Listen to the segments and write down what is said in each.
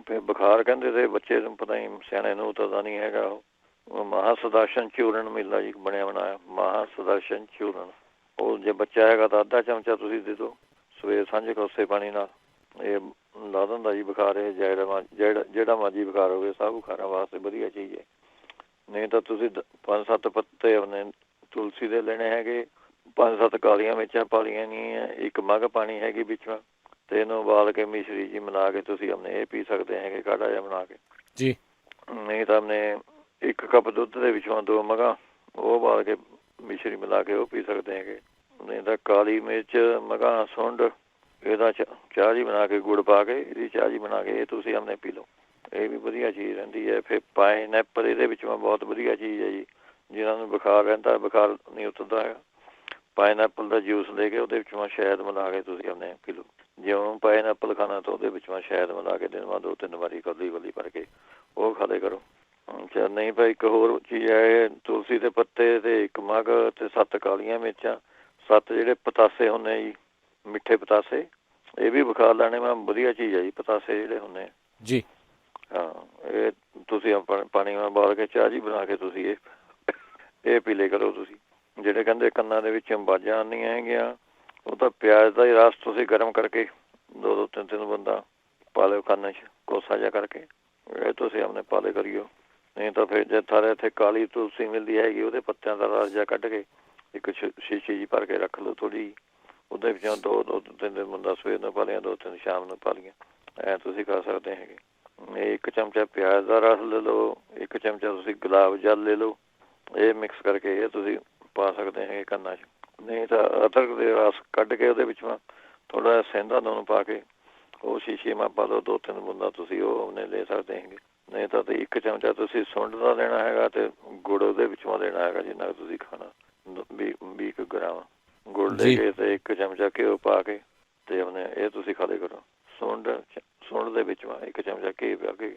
ਫਿਰ ਬੁਖਾਰ ਕਹਿੰਦੇ ਤੇ ਬੱਚੇ ਨੂੰ ਪਤਾ ਨਹੀਂ, ਸਿਆਣੇ ਨੂੰ ਤਾਂ ਨਹੀਂ ਹੈਗਾ। ਉਹ ਮਹਾਸੁਦਰਸ਼ਨ ਚੂਰਨ ਮਿਲਦਾ ਜੀ, ਬਣਿਆ ਬਣਾਇਆ ਮਹਾਸੁਦਰਸ਼ਨ ਚੂਰਨ। ਉਹ ਜੇ ਬੱਚਾ ਹੈਗਾ ਤਾਂ ਅੱਧਾ ਚਮਚਾ ਤੁਸੀਂ ਦੇ ਦਿਓ ਸਵੇਰ ਸਾਂਝੇ ਕੋਸੇ ਪਾਣੀ ਨਾਲ। ਇਹ ਲਾ ਦਿੰਦਾ ਜੀ ਬੁਖਾਰ। ਇਹ ਜਿਹੜਾ ਮਰਜ਼ੀ ਬੁਖਾਰ ਹੋਵੇ, ਸਭ ਬੁਖਾਰਾਂ ਵਾਸਤੇ ਵਧੀਆ ਚੀਜ਼ ਹੈ। ਨਹੀਂ ਤਾਂ ਤੁਸੀਂ 5-7 ਪੱਤੇ ਆਪਣੇ ਤੁਲਸੀ ਦੇ ਲੈਣੇ ਹੈਗੇ, 5-7 ਕਾਲੀਆਂ ਮਿਰਚਾਂ ਪਾ ਲਈਆਂ ਨਹੀਂ, ਇੱਕ ਮੱਗ ਪਾਣੀ ਹੈਗੀ ਵਿੱਚੋਂ, ਤੇ ਇਹਨੂੰ ਉਬਾਲ ਕੇ ਮਿਸ਼ਰੀ ਜੀ ਮਿਲਾ ਕੇ ਤੁਸੀਂ ਆਪਣੇ ਇਹ ਪੀ ਸਕਦੇ ਹੈਗੇ, ਕਾੜਾ ਜਿਹਾ ਬਣਾ ਕੇ ਜੀ। ਨਹੀਂ ਤਾਂ ਆਪਣੇ 1 ਕੱਪ ਦੁੱਧ ਦੇ ਵਿੱਚੋਂ 2 ਮਗਾਂ ਉਹ ਉਬਾਲ ਕੇ ਮਿਸ਼ਰੀ ਮਿਲਾ ਕੇ ਉਹ ਪੀ ਸਕਦੇ ਹੈਗੇ। ਨਹੀਂ ਤਾਂ ਕਾਲੀ ਮਿਰਚ, ਮਗਾਂ, ਸੁੰਡ, ਇਹਦਾ ਚਾਹ ਜੀ ਬਣਾ ਕੇ, ਗੁੜ ਪਾ ਕੇ ਇਹਦੀ ਚਾਹ ਜੀ ਬਣਾ ਕੇ ਇਹ ਤੁਸੀਂ ਆਪਣੇ ਪੀ ਲਓ। ਇਹ ਵੀ ਵਧੀਆ ਚੀਜ਼ ਰਹਿੰਦੀ ਹੈ। ਫਿਰ ਪਾਈਨਐਪਲ ਇਹਦੇ ਵਿੱਚੋਂ ਬਹੁਤ ਵਧੀਆ ਚੀਜ਼ ਹੈ ਜੀ। ਜਿਹਨਾਂ ਨੂੰ ਬੁਖਾਰ ਰਹਿੰਦਾ, ਬੁਖਾਰ ਨਹੀਂ ਉਤਰਦਾ ਹੈਗਾ, ਪਾਈਨਐਪਲ ਦਾ ਜੂਸ ਲੈ ਕੇ ਉਹਦੇ ਵਿੱਚੋਂ ਸ਼ਹਿਦ ਮਿਲਾ ਕੇ ਤੁਸੀਂ ਆਪਣੇ ਪੀ ਲਓ। ਜਿਉਂ ਪਾਈਨਐਪਲ ਖਾਣਾ ਤਾਂ ਉਹਦੇ ਵਿੱਚੋਂ ਸ਼ਹਿਦ ਮਿਲਾ ਕੇ ਦਿਨ ਬਾਅਦ 2-3 ਵਾਰੀ ਕੌਲੀ ਭਰ ਕੇ ਉਹ ਖਾ ਲਿਆ ਕਰੋ। ਅੱਛਾ, ਨਹੀਂ ਭਾਈ ਇੱਕ ਹੋਰ ਚੀਜ਼ ਹੈ, ਤੁਲਸੀ ਦੇ ਪੱਤੇ ਤੇ 1 ਮੱਗ ਤੇ 7 ਕਾਲੀਆਂ ਮਿਰਚਾਂ, 7 ਜਿਹੜੇ ਪਤਾਸੇ ਹੁੰਦੇ ਜੀ, ਮਿੱਠੇ ਪਤਾਸੇ, ਇਹ ਵੀ ਬੁਖਾਰ ਲੈਣੇ ਮੈਂ ਵਧੀਆ ਚੀਜ਼ ਹੈ ਜੀ। ਪਤਾਸੇ ਜਿਹੜੇ ਹੁੰਦੇ ਜੀ, ਹਾਂ, ਇਹ ਤੁਸੀਂ ਪਾਣੀ ਨਾਲ ਉਬਾਲ ਕੇ ਚਾਹ ਜੀ ਬਣਾ ਕੇ ਤੁਸੀਂ ਇਹ ਪੀ ਲਿਆ ਕਰੋ। ਤੁਸੀਂ ਜਿਹੜੇ ਕਹਿੰਦੇ ਕੰਨਾਂ ਦੇ ਵਿੱਚ ਆਵਾਜ਼ਾਂ ਆਉਂਦੀਆਂ ਹੈਗੀਆਂ, ਉਹ ਤਾਂ ਪਿਆਜ਼ ਦਾ ਹੀ ਰਸ ਤੁਸੀਂ ਗਰਮ ਕਰਕੇ 2-2, 3-3 ਬੂੰਦਾਂ ਪਾ ਲਿਓ ਕੰਨ 'ਚ, ਕੋਸਾ ਜਿਹਾ ਕਰਕੇ ਇਹ ਤੁਸੀਂ ਆਪਣੇ ਪਾ ਲਿਆ ਕਰੀਓ। ਨਹੀਂ ਤਾਂ ਫਿਰ ਜੇ ਸਾਰੇ ਇੱਥੇ ਕਾਲੀ ਤੁਲਸੀ ਮਿਲਦੀ ਹੈਗੀ, ਉਹਦੇ ਪੱਤਿਆਂ ਦਾ ਰਸ ਜਿਹਾ ਕੱਢ ਕੇ ਇੱਕ ਸ਼ੀਸ਼ੀ ਜੀ ਭਰ ਕੇ ਰੱਖ ਲਓ ਥੋੜ੍ਹੀ, ਉਹਦੇ ਵਿੱਚੋਂ 2-2, 3-3 ਬੂੰਦਾਂ ਸਵੇਰ ਨੂੰ ਪਾ ਲਈਆਂ, 2-3 ਸ਼ਾਮ ਨੂੰ ਪਾ ਲਈਆਂ, ਐਂ ਤੁਸੀਂ ਕਰ ਸਕਦੇ ਹੈਗੇ। 1 ਚਮਚਾ ਪਿਆਜ਼ ਦਾ ਰਸ ਲੈ ਲਓ, 1 ਚਮਚਾ ਤੁਸੀਂ ਗੁਲਾਬ ਜਲ ਲੈ ਲਓ, ਇਹ ਮਿਕਸ ਕਰਕੇ ਇਹ ਤੁਸੀਂ ਪਾ ਸਕਦੇ ਹੈਗੇ ਕੰਨਾਂ 'ਚ। ਨਹੀਂ ਤਾਂ ਅਦਰਕ ਦੇ ਰਸ ਕੱਢ ਕੇ ਉਹਦੇ ਵਿੱਚੋਂ ਥੋੜ੍ਹਾ ਜਿਹਾ ਸਹਿੰਦਾ ਲੂਣ ਪਾ ਕੇ ਉਹ ਸ਼ੀਸ਼ੇ ਮਾ ਪਾ ਲਓ, 2-3 ਬੂੰਦਾਂ ਤੁਸੀਂ ਉਹ ਉਹਨੇ ਲੈ ਸਕਦੇ ਹੈਗੇ। ਨਹੀਂ ਤਾਂ 1 ਚਮਚਾ ਤੁਸੀਂ ਸੁੰਡ ਦਾ ਲੈਣਾ ਹੈਗਾ ਅਤੇ ਗੁੜ ਉਹਦੇ ਵਿੱਚੋਂ ਲੈਣਾ ਹੈਗਾ, ਜਿੰਨਾ ਤੁਸੀਂ ਖਾਣਾ 20 ਗ੍ਰਾਮ ਗੁੜ ਲੈ ਕੇ ਅਤੇ 1 ਚਮਚਾ ਘਿਓ ਪਾ ਕੇ ਅਤੇ ਆਪਣੇ ਇਹ ਤੁਸੀਂ ਖਾ ਲਿਆ ਕਰੋ। ਸੁੰਡ ਦੇ ਵਿੱਚੋਂ 1 ਚਮਚਾ ਘੀ ਪਾ ਕੇ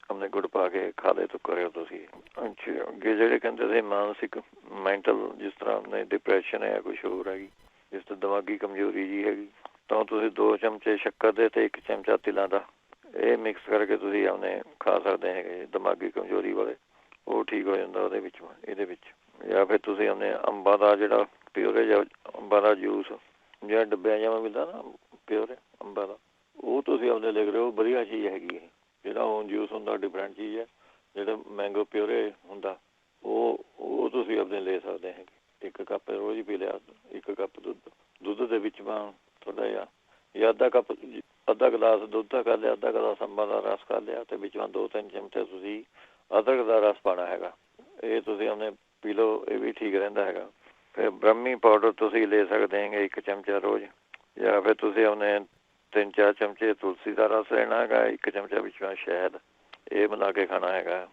ਆਪਣੇ ਗੁੜ ਪਾ ਕੇ ਖਾ ਲਿਆ ਤੋ ਕਰਿਓ ਤੁਸੀਂ। ਅੱਛਾ, ਅੱਗੇ ਜਿਹੜੇ ਕਹਿੰਦੇ ਸੀ ਮਾਨਸਿਕ ਮੈਂਟਲ, ਜਿਸ ਤਰ੍ਹਾਂ ਆਪਣੇ ਡਿਪਰੈਸ਼ਨ ਹੈ, ਕੁਛ ਹੋਰ ਹੈਗੀ, ਜਿਸ ਤਰ੍ਹਾਂ ਦਿਮਾਗੀ ਕਮਜ਼ੋਰੀ ਜੀ ਹੈਗੀ, ਤਾਂ ਤੁਸੀਂ 2 ਚਮਚੇ ਸ਼ੱਕਰ ਦੇ ਅਤੇ 1 ਚਮਚਾ ਤਿਲਾਂ ਦਾ ਇਹ ਮਿਕਸ ਕਰਕੇ ਤੁਸੀਂ ਆਪਣੇ ਖਾ ਸਕਦੇ ਹੈਗੇ। ਦਿਮਾਗੀ ਕਮਜ਼ੋਰੀ ਵਾਲੇ ਉਹ ਠੀਕ ਹੋ ਜਾਂਦਾ ਉਹਦੇ ਵਿੱਚ, ਇਹਦੇ ਵਿੱਚ। ਜਾਂ ਫਿਰ ਤੁਸੀਂ ਆਪਣੇ ਅੰਬਾਂ ਦਾ ਜਿਹੜਾ ਪਿਓਰੇ ਜਾਂ ਅੰਬਾਂ ਦਾ ਜੂਸ ਜਿਹੜਾ ਡੱਬਿਆਂ ਜਿਹਾ ਮਿਲਦਾ ਨਾ, ਪਿਓਰੇ ਅੰਬਾਂ ਦਾ, ਉਹ ਤੁਸੀਂ ਆਪਣੇ ਲਿਖ ਰਹੇ ਹੋ, ਵਧੀਆ ਚੀਜ਼ ਹੈਗੀ ਹੈ। ਜਿਹੜਾ ਹੁਣ ਜੂਸ ਹੁੰਦਾ ਡਿਫਰੈਂਟ ਚੀਜ਼ ਹੈ, ਜਿਹੜਾ ਮੈਂਗੋ ਪਿਓਰੇ ਹੁੰਦਾ ਉਹ ਤੁਸੀਂ ਆਪਣੇ ਲੈ ਸਕਦੇ ਹੈਗੇ। 1 ਕੱਪ ਰੋਜ਼ ਹੀ ਪੀ ਲਿਆ, 1 ਕੱਪ ਦੁੱਧ ਦੇ ਵਿੱਚ ਥੋੜ੍ਹਾ ਜਿਹਾ ਜਾਂ ਅੱਧਾ ਗਲਾਸ ਦੁੱਧ ਦਾ ਕਰ ਲਿਆ, ਅੱਧਾ ਗਲਾਸ ਅੰਬਾਂ ਦਾ ਰਸ ਕਰ ਲਿਆ, ਅਤੇ ਵਿੱਚੋਂ 2-3 ਚਮਚੇ ਤੁਸੀਂ ਅਦਰਕ ਦਾ ਰਸ ਪਾਉਣਾ ਹੈਗਾ, ਇਹ ਤੁਸੀਂ ਆਪਣੇ ਪੀ ਲਓ, ਇਹ ਵੀ ਠੀਕ ਰਹਿੰਦਾ ਹੈਗਾ। ਫਿਰ ਬ੍ਰਹਮੀ ਪਾਊਡਰ ਤੁਸੀਂ ਲੈ ਸਕਦੇ ਹੈਗੇ 1 ਚਮਚਾ ਰੋਜ਼, ਜਾਂ ਫਿਰ ਤੁਸੀਂ ਆਪਣੇ 3-4 ਚਮਚੇ ਤੁਲਸੀ ਦਾ ਰਸ ਲੈਣਾ ਹੈਗਾ, 1 ਚਮਚਾ ਵਿੱਚੋਂ ਸ਼ਹਿਦ, ਇਹ ਮਿਲਾ ਕੇ ਖਾਣਾ ਹੈਗਾ।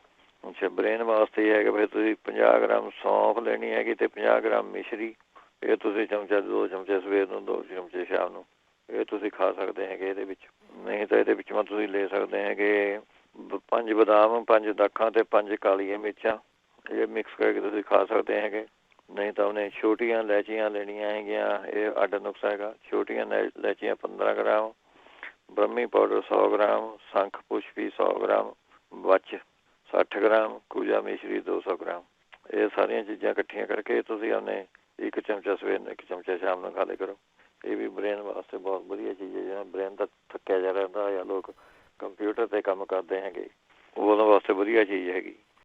ਅੱਛਾ, ਬ੍ਰੇਨ ਵਾਸਤੇ ਇਹ ਹੈਗਾ ਫਿਰ ਤੁਸੀਂ 50 ਗ੍ਰਾਮ ਸੌਂਫ ਲੈਣੀ ਹੈਗੀ ਅਤੇ 50 ਗ੍ਰਾਮ ਮਿਸ਼ਰੀ, ਇਹ ਤੁਸੀਂ 2 ਚਮਚੇ ਸਵੇਰ ਨੂੰ, 2 ਚਮਚੇ ਸ਼ਾਮ ਨੂੰ, ਇਹ ਤੁਸੀਂ ਖਾ ਸਕਦੇ ਹੈਗੇ ਇਹਦੇ ਵਿੱਚ। ਨਹੀਂ ਤਾਂ ਇਹਦੇ ਵਿੱਚੋਂ ਤੁਸੀਂ ਲੈ ਸਕਦੇ ਹੈਗੇ 5 ਬਦਾਮ, 5 ਦਾਖਾਂ ਅਤੇ 5 ਕਾਲੀਆਂ ਮਿਰਚਾਂ, ਇਹ ਮਿਕਸ ਕਰਕੇ ਤੁਸੀਂ ਖਾ ਸਕਦੇ ਹੈਗੇ। ਨਹੀਂ ਤਾਂ ਉਹਨੇ ਛੋਟੀਆਂ ਇਲਾਇਚੀਆਂ ਲੈਣੀਆਂ ਹੈਗੀਆਂ, ਇਹ ਅੱਡ ਨੁਕਸਾ ਹੈਗਾ। ਛੋਟੀਆਂ ਇਲਾਇਚੀਆਂ 15 ਗ੍ਰਾਮ, ਬ੍ਰਹਮੀ ਪਾਊਡਰ 100 ਗ੍ਰਾਮ, ਸ਼ੰਖ ਪੁਸ਼ਪੀ 100 ਗ੍ਰਾਮ, ਵੱਚ 60 ਗ੍ਰਾਮ, ਕੂਜਾ ਮਿਸ਼ਰੀ 200 ਗ੍ਰਾਮ, ਇਹ ਸਾਰੀਆਂ ਚੀਜ਼ਾਂ ਇਕੱਠੀਆਂ ਕਰਕੇ ਤੁਸੀਂ ਆਪਣੇ 1 ਚਮਚਾ ਸਵੇਰ ਨੂੰ, 1 ਚਮਚਾ ਸ਼ਾਮ ਨੂੰ ਖਾ ਲਿਆ ਕਰੋ। ਇਹ ਵੀ ਬ੍ਰੇਨ ਵਾਸਤੇ ਬਹੁਤ ਵਧੀਆ ਚੀਜ਼ ਹੈ। ਜਿਹੜਾ ਬ੍ਰੇਨ ਦਾ ਥੱਕਿਆ ਜਾ ਰਹਿੰਦਾ ਜਾਂ ਲੋਕ ਕੰਪਿਊਟਰ 'ਤੇ ਕੰਮ ਕਰਦੇ ਹੈਗੇ, ਉਹਨਾਂ ਵਾਸਤੇ ਵਧੀਆ ਚੀਜ਼ ਹੈਗੀ।